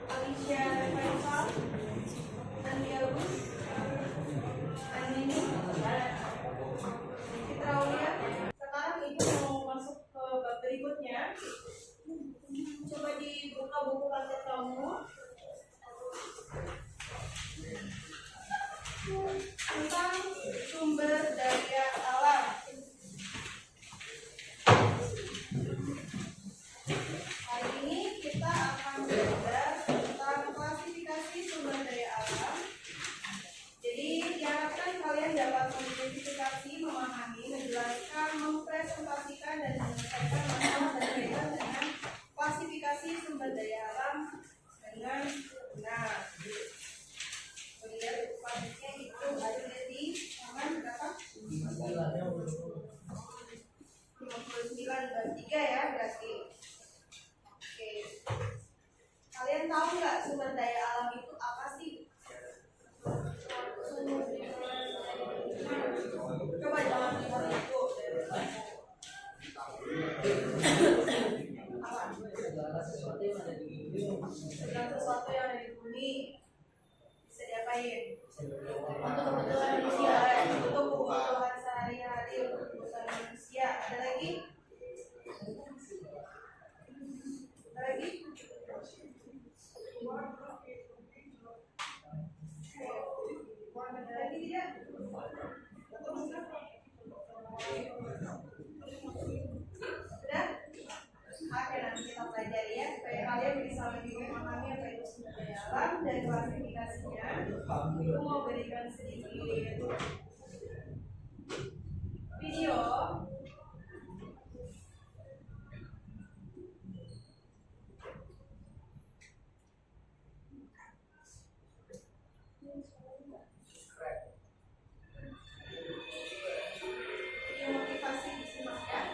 Alicia Faisal, Andi Agus, Andini, Fitra Aulia. Sekarang Ibu mau masuk ke bab berikutnya. Coba dibuka buku paket kamu tentang sumber daya alam. Hari ini kita akan belajar tentang klasifikasi sumber daya alam. Jadi diharapkan kalian dapat mengidentifikasi, memahami, menjelaskan, mempresentasikan, dan menyelesaikan masalah berkaitan dengan klasifikasi sumber daya alam dengan benar. Kemudian selanjutnya itu ada di halaman berapa? 59/3 ya berarti. Oke. Kalian tahu nggak sumber daya alam itu apa sih? Coba jangan lihat itu. Apa? Segala sesuatu yang ada di bumi bisa diapain? Untuk kebutuhan manusia, untuk kebutuhan sehari-hari, untuk kebutuhan manusia. Ada lagi? Ada lagi? Ada lagi tidak? Sudah? Oke, nanti kita pelajari ya supaya kalian bisa lebih memahami apa itu sumber daya alam dan klasifikasinya. Aku mau berikan sedikit video. Motivasi disimak ya.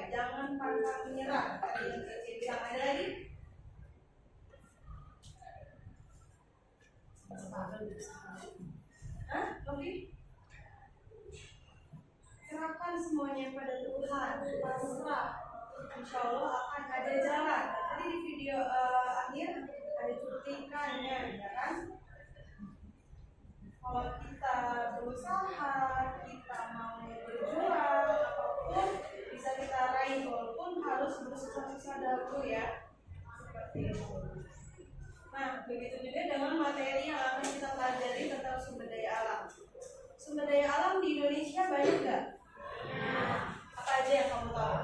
Jangan Hah? Oke? Serahkan semuanya pada Tuhan, pasrah. Insya Allah akan ada jalan. Tadi di video akhir ada cutikannya, ya kan? Kalau kita berusaha, kita mau berjuang, apapun bisa kita raih, walaupun harus bersusah-susah dahulu ya. Seperti itu. Nah, begitu juga dengan materi yang akan kita pelajari tentang sumber daya alam. Sumber daya alam di Indonesia banyak nggak? Apa aja yang kamu tahu?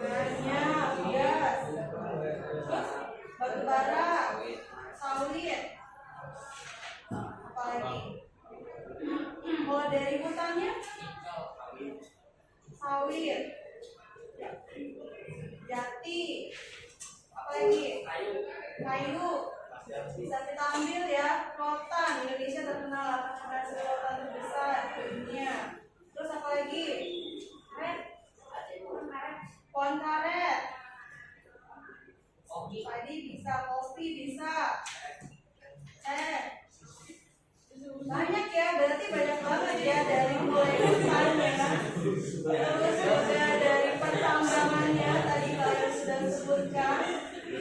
Banyak, gas, terus batu bara, sawit, apalagi? Kalau dari hutannya, sawit, jati, apalagi? Kayu. Bisa kita ambil ya, rotan. Indonesia terkenal akan menghasilkan rotan terbesar di dunia. Terus apa lagi? Pohon karet. Padi bisa, kopi bisa. Banyak ya, berarti banyak banget ya, dari mulai hutannya, terus juga dari pertambangannya tadi kalian sudah sebutkan,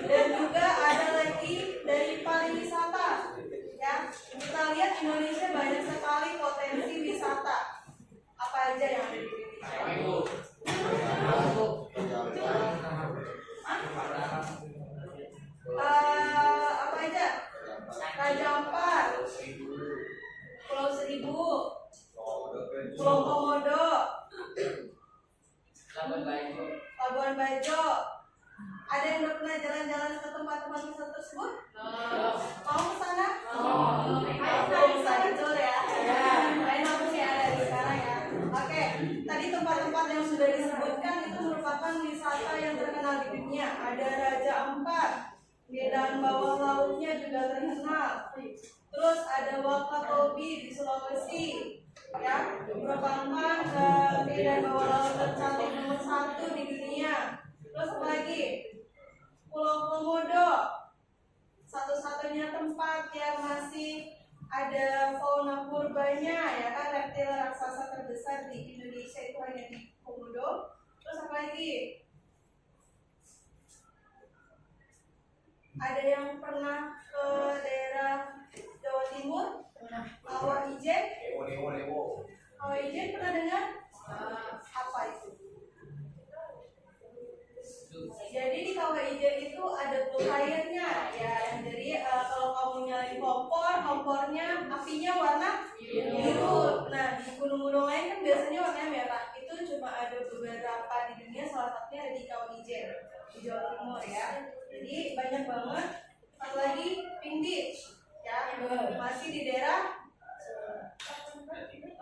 dan juga ada lagi dari pariwisata. Ya, kita lihat Indonesia banyak sekali potensi wisata. Apa aja yang ada di Indonesia? Apa aja? Raja Ampat, Pulau Seribu, Pulau Komodo, Labuan Bajo. Ada yang udah pernah jalan-jalan ke tempat-tempat wisata tersebut? Mau ke sana? Ayo bisa betul ya. Lain apa sih ada di sekarang ya? Oke, tadi tempat-tempat yang sudah disebutkan itu merupakan wisata yang terkenal di dunia. Ada Raja Ampat, medan bawah lautnya juga terkenal. Terus ada Wakatobi di Sulawesi, ya, merupakan medan bawah laut tercantik nomor 1 di dunia. Terus apa lagi? Pulau Komodo, satu-satunya tempat yang masih ada fauna purbanya, ya kan, reptil raksasa terbesar di Indonesia itu hanya di Komodo. Terus apa lagi? Ada yang pernah ke daerah Jawa Timur? Kawah Ijen? Kawah Ijen pernah dengar? Apa itu? Jadi di Kawah Ijen itu ada airnya, ya. Jadi kalau kamu nyalain kompornya apinya warna biru. Nah, di gunung-gunung lain kan biasanya warnanya merah. Itu cuma ada beberapa di dunia, salah satunya ada di Kawah Ijen di Jawa Timur, ya. Jadi banyak banget. Satu lagi Pink Beach, ya, masih di daerah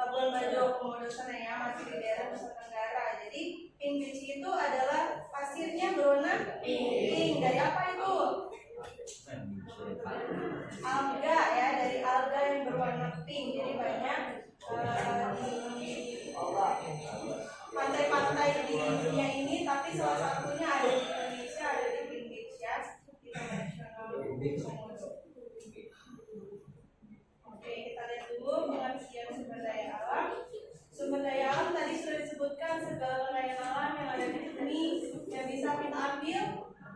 Labuan Bajo, Komodo sana, ya, masih di daerah Nusa Tenggara. Jadi Pink Beach itu adalah pasirnya berwarna pink. Dari apa itu? Alga, ya, dari alga yang berwarna pink. Jadi banyak di pantai-pantai di dunia ini, tapi salah satunya ada di Indonesia, ada di Pink Beach, ya, International Komodo. Oke, kita lihat dulu pengertian sumber daya alam. Sumber daya alam tadi sudah disebutkan segala kekayaan alam yang ada di bumi yang bisa kita ambil,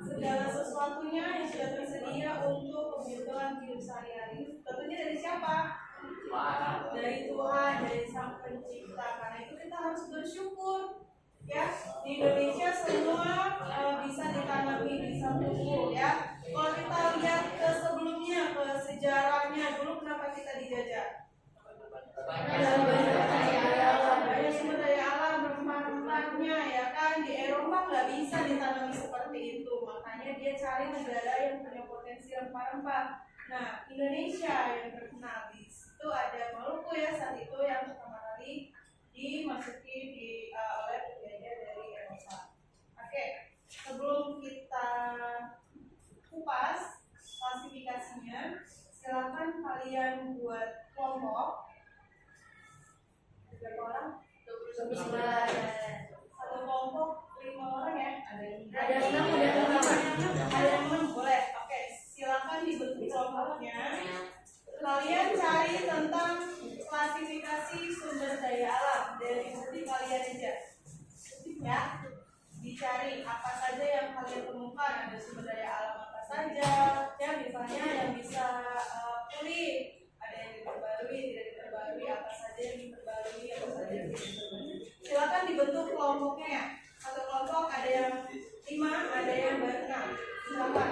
segala sesuatunya yang sudah tersedia untuk kebutuhan hidup sehari-hari. Tentunya dari siapa? Dari Tuhan, dari Sang Pencipta. Karena itu kita harus bersyukur. Ya, di Indonesia semua bisa ditanami, bisa tumbuh, ya. Kalau kita lihat ke sebelumnya, ke sejarahnya, dulu kenapa kita dijajah? Banyak sumber daya alam bermanfaatnya, ya kan. Di Eropa nggak bisa ditanami seperti itu, makanya dia cari negara yang punya potensi rempah-rempah. Nah, Indonesia yang terkenal di situ ada Maluku, ya, saat itu yang pertama kali dimasuki oleh penjajah dari Eropa. Oke, sebelum kita kupas klasifikasinya, silakan kalian buat kelompok. Berapa orang? 29. Satu kelompok 5 orang, ya. Ada 6, boleh. Oke, silakan dibentuk kelompok jadi bukti kalian aja. Ya, dicari apa saja yang kalian temukan, ada sumber daya alam apa saja, ya misalnya yang bisa pulih, ada yang diperbarui, tidak diperbarui, apa saja yang diperbarui, apa saja yang tidak diperbarui. Silakan dibentuk kelompoknya ya. Satu kelompok ada yang 5, ada yang 6. Silakan.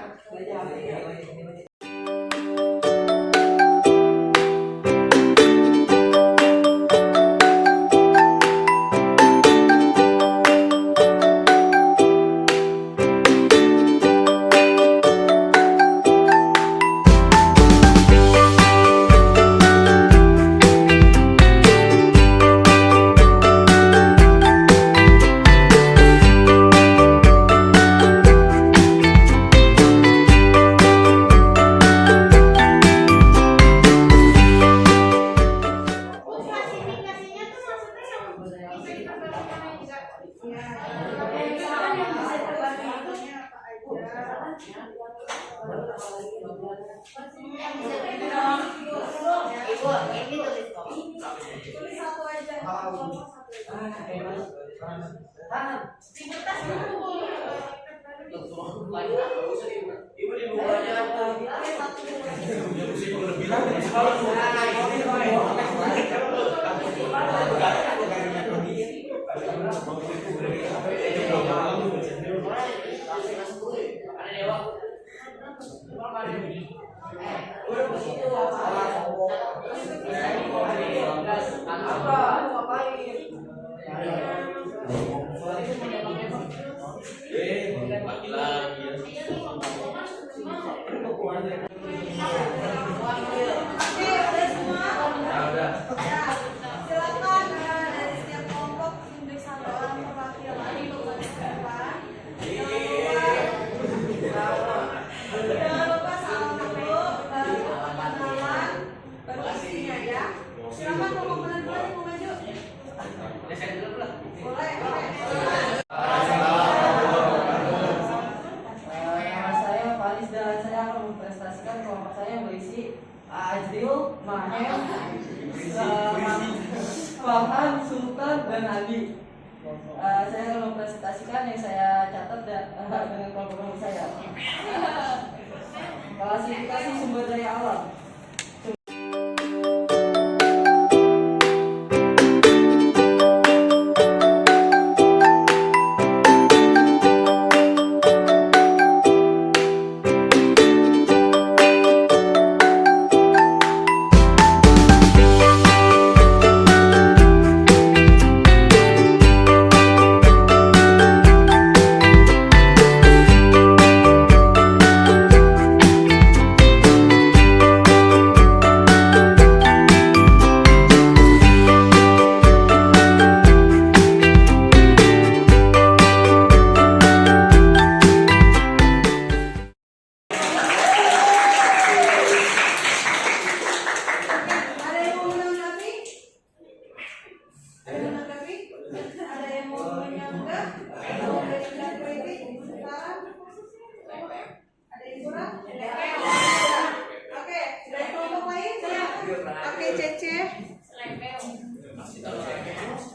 Azril, Mahem, Farhan, Sultan, dan Ali. Saya akan mempresentasikan yang saya catat dengan kelompok saya. Klasifikasi sumber daya alam.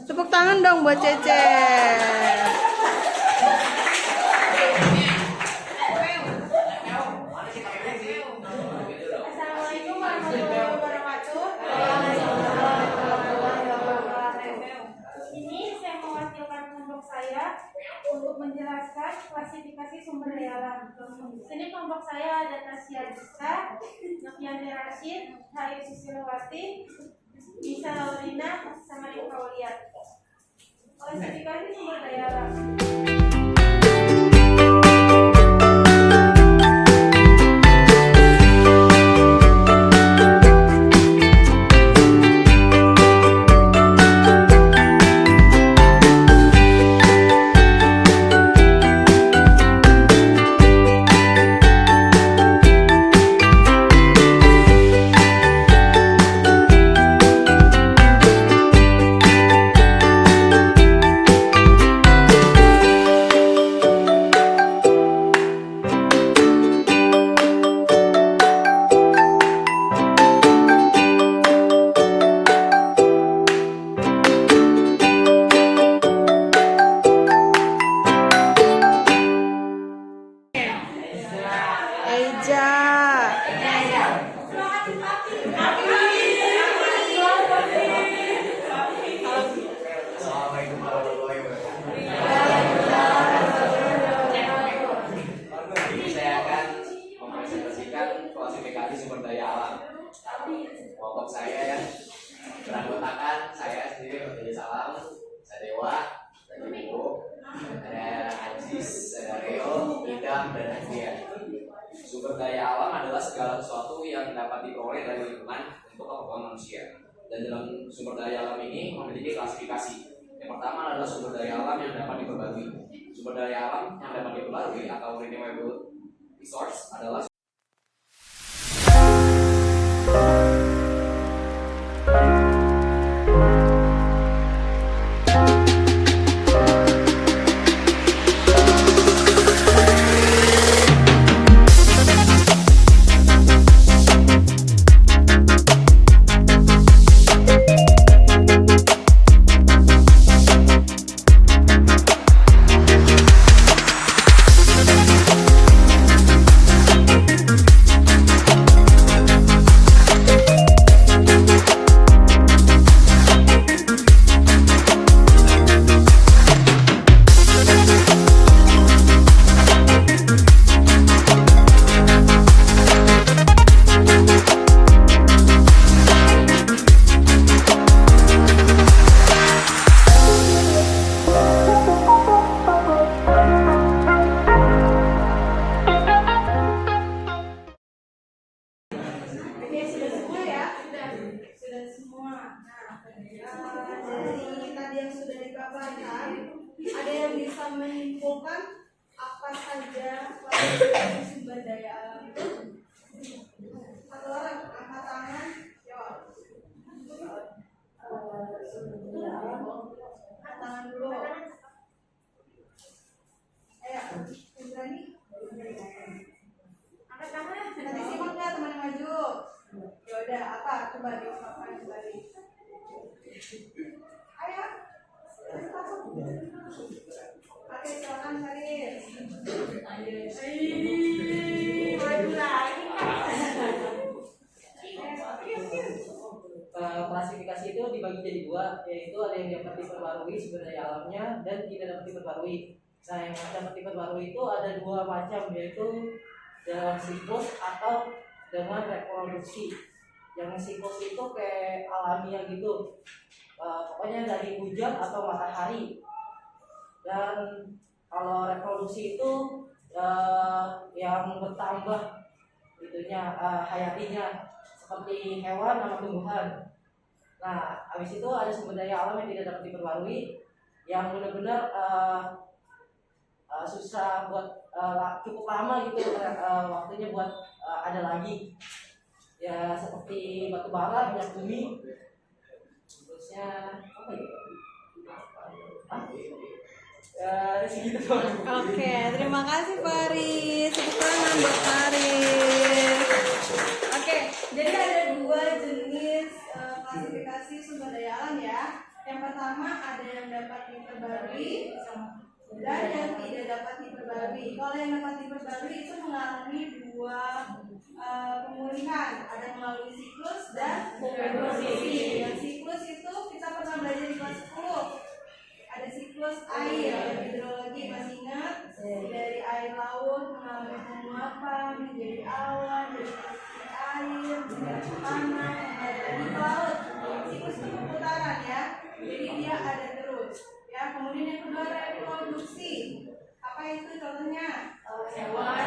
Tepuk tangan dong buat Cece. Assalamualaikum warahmatullahi wabarakatuh. Ini saya mewakilkan kelompok saya untuk menjelaskan klasifikasi sumber daya alam. Di sini kelompok saya ada Tasya Rizka, Novianti Rashid, Hayu Susilowati, Bisa Laurina, sama Nika Waliat. Klasifikasi sumber daya alam. kelompok saya yang beranggotakan saya sendiri Raja Salam, saya Dewa, ada Ibu, ada Ajis, ada Reo, Idam, dan Adrian. Sumber daya alam adalah segala sesuatu yang dapat diperoleh dari lingkungan untuk keperluan manusia. Dan dalam sumber daya alam ini memiliki klasifikasi. Yang pertama adalah sumber daya alam yang dapat diperbarui. Sumber daya alam yang dapat diperbarui atau renewable resource adalah dari tadi yang sudah dipaparkan, ada yang bisa menyimpulkan apa saja klasifikasi sumber daya alam itu? Satu orang angkat tangan, jawab. Angkat tangan dulu. Ayo, berani? Angkat tangan. Nanti simak nggak teman yang maju? Ya udah, apa? Coba diungkapkan kembali. Ayo. Oke, silakan Syarif. Maju lagi. Klasifikasi itu dibagi jadi dua, yaitu ada yang dapat diperbarui sumber daya alamnya dan tidak dapat diperbarui. Nah, yang dapat diperbarui itu ada dua macam, yaitu dalam siklus atau dengan reproduksi. Yang siklus itu kayak alamiah gitu, pokoknya dari hujan atau matahari. Dan kalau reproduksi itu yang bertambah itunya, hayatinya, seperti hewan sama tumbuhan. Nah, habis itu ada sumber daya alam yang tidak dapat diperbarui, yang benar-benar susah buat cukup lama gitu waktunya buat ada lagi. Ya seperti batu bara, minyak bumi, terusnya apa ya? Segitu doang. Oke, terima kasih Faris. Tepuk tangan buat Faris. Oke, jadi ada dua jenis klasifikasi sumber daya alam ya. Yang pertama ada yang dapat diperbarui dan yang tidak dapat diperbarui. Kalau yang dapat diperbarui itu mengalami dua pemulihan, ada melalui siklus dan reproduksi. Yang siklus itu kita pernah belajar di kelas 10. Ada siklus air, hidrologi masih ingat? Dari air laut mengalami penguapan menjadi awan, jadi air, menjadi tanah, menjadi laut. Siklus itu perputaran ya, jadi dia ada terus. Ya, kemudian yang kedua reproduksi. Apa itu contohnya? Hewan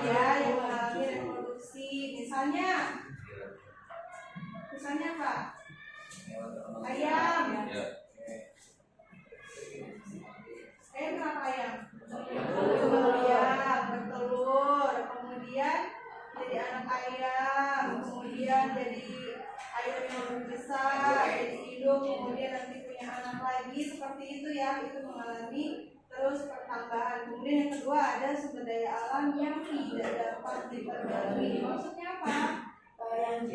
ya, yang mengalami reproduksi. Misalnya apa? Ayam. Kenapa ayam? Kemudian bertelur, kemudian jadi anak ayam, kemudian jadi ayam yang lebih besar, jadi hidup, kemudian nanti punya anak lagi, seperti itu ya, itu mengalami terus pertambahan. Kemudian yang kedua ada sumber daya alam yang tidak dapat diperbarui. Maksudnya apa? Yang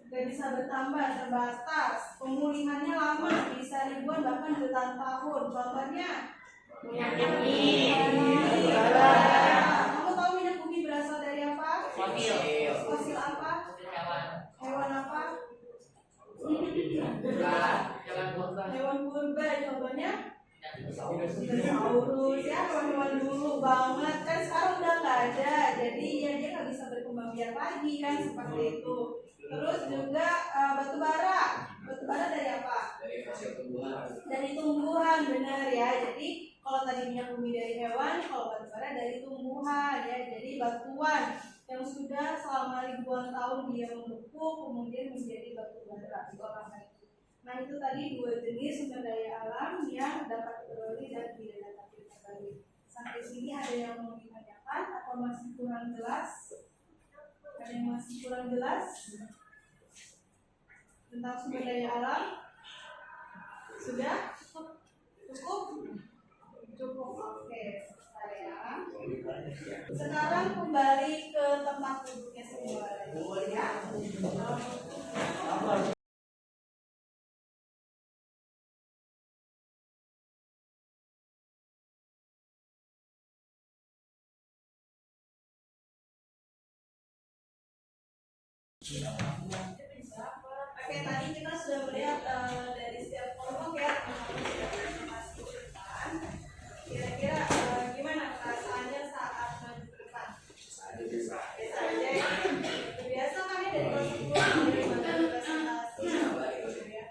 nggak bisa bertambah, terbatas, pemulihannya lama, bisa ribuan bahkan jutaan tahun. Contohnya minyak bumi. Kamu tahu minyak bumi berasal dari apa? Fosil apa? Hewan apa? Hewan purba. Contohnya dinosaurus ya, hewan-hewan dulu banget kan sekarang udah nggak ada, jadi ya dia nggak bisa berkembang biak lagi kan seperti itu. Terus juga batu bara dari apa? Dari fosil tumbuhan. Dari tumbuhan, benar ya. Jadi kalau tadi minyak bumi dari hewan, kalau batu bara dari tumbuhan ya. Jadi batuan yang sudah selama ribuan tahun dia membeku kemudian menjadi batu bara diolah lagi. Nah itu tadi dua jenis sumber daya alam yang dapat diperoleh dan tidak dapat diperoleh. Sampai sini ada yang mau ditanyakan atau masih kurang jelas? Ada yang masih kurang jelas tentang sumber daya alam? Sudah? Cukup? Cukup, oke. Bentar ya. Sekarang kembali ke tempat duduknya semua ya. Oke, tadi kita sudah melihat dari setiap kelompok ya, informasi ke depan. Kira-kira gimana perasaannya saat maju ke depan? Biasa aja ya. Biasa kan ya dari kelas 10 dari presentasi gitu ya.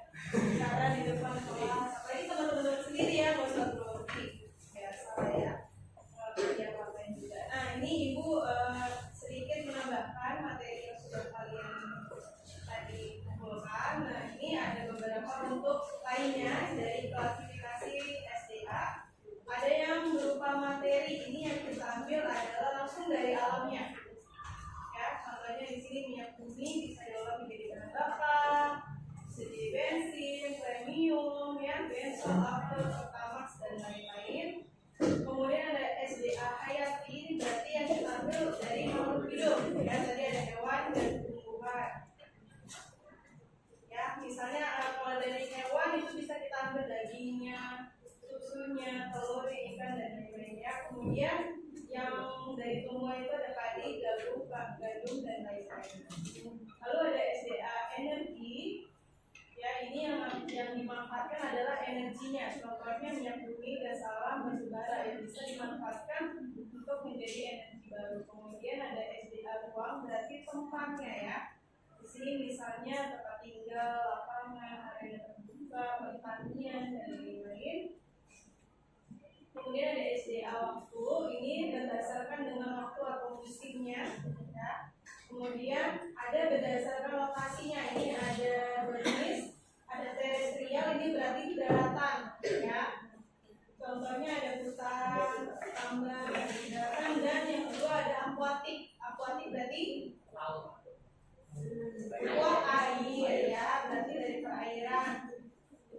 Cara di depan kelas, apalagi teman-teman sendiri ya, nggak usah grogi. Biasa ya. Ya apa-apain juga. Nah ini ibu sedikit menambahkan materi yang sudah kalian tadi kumpulkan. Nah ini ada beberapa bentuk lainnya dari klasifikasi SDA. Ada yang berupa materi, ini yang kita ambil adalah langsung dari alamnya. Ya, contohnya di sini minyak bumi bisa diolah menjadi bahan bakar, bisa jadi bensin, premium, ya, bensin, after, pertamax dan lain-lain. Kemudian ada SDA hayati, ini berarti yang kita ambil dari makhluk hidup. Ya, tadi ada hewan dan tumbuhan. Ya, misalnya kalau dari hewan itu bisa kita ambil dagingnya, susunya, telurnya, ikan dan lain-lainnya. Kemudian yang dari tumbuhan itu ada padi, gandum dan lain-lain. Lalu ada SDA energi. Ya, ini yang dimanfaatkan adalah energinya. Contohnya minyak bumi, gas alam, batu bara yang bisa dimanfaatkan untuk menjadi energi baru. Kemudian ada SDA ruang, berarti tempatnya ya. Di sini misalnya tempat tinggal, lapangan, area terbuka, pertanian dan lain-lain. Kemudian ada SDA waktu, ini berdasarkan dengan waktu atau musimnya. Ya. Kemudian ada berdasarkan lokasinya, ini ada berjenis, ada terestrial, ini berarti di daratan. Ya. Contohnya ada hutan, tambang, daratan, dan yang kedua ada akuatik. Akuatik berarti laut. Uap air ya, berarti dari perairan.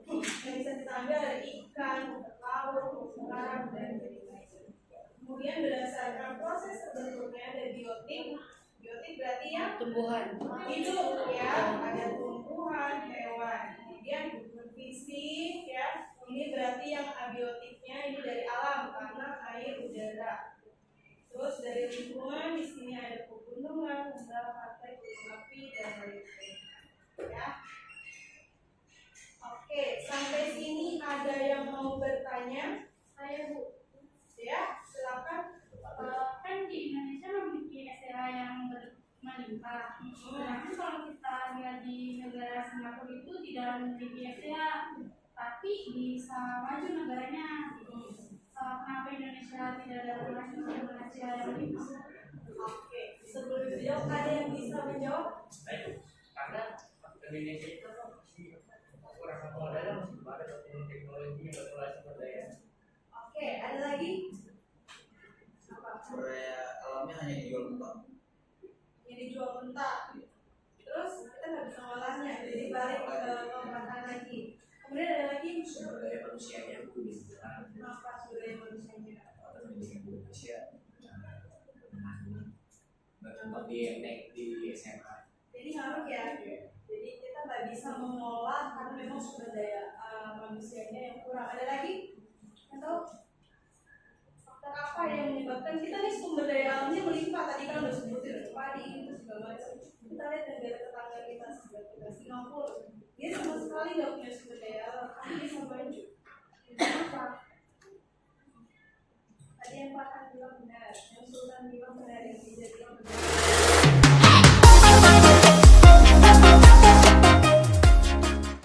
Yang bisa kita ambil dari ikan, laut, karang dan lain-lain. Kemudian berdasarkan proses terbentuknya ada biotik. Biotik berarti yang tumbuhan hidup ya, ada tumbuhan, hewan. Kemudian fisik ya, ini berarti yang abiotiknya ini dari alam, tanah, air, udara. Terus dari lingkungan di sini ada pegunungan, lembah, pantai, gunung api dan lain-lain. Ya. Oke, sampai sini ada yang mau bertanya? Saya Bu. Ya, silakan. kan di Indonesia memiliki SDA yang melimpah. Sedangkan kalau kita lihat di negara Singapura itu tidak memiliki SDA, tapi bisa maju negaranya. Kenapa Indonesia tidak ada maju dengan SDA yang melimpah? Oke, sebelum dijawab ada yang bisa menjawab? Karena Indonesia itu kurang modal, masih ada teknologi yang berkelas sumber daya. Oke, ada lagi? Apa? Sumber daya alamnya hanya dijual mentah. Yang dijual mentah. Terus kita nggak bisa ngolahnya, jadi balik ke pembuatan lagi. Kemudian ada lagi Sumber daya manusianya bumi. apa sumber daya manusianya? Atau pendidikan Indonesia. Bertempat di SMA. Jadi ngaruh ya. Jadi kita nggak bisa mengolah karena memang sumber daya manusianya yang kurang. Ada lagi? Atau faktor apa yang menyebabkan kita nih sumber daya alamnya melimpah? Tadi kan udah sebutin ada padi itu segala macam. Kita lihat negara tetangga kita seperti Singapura, dia sama sekali nggak punya sumber daya alam, tapi bisa maju.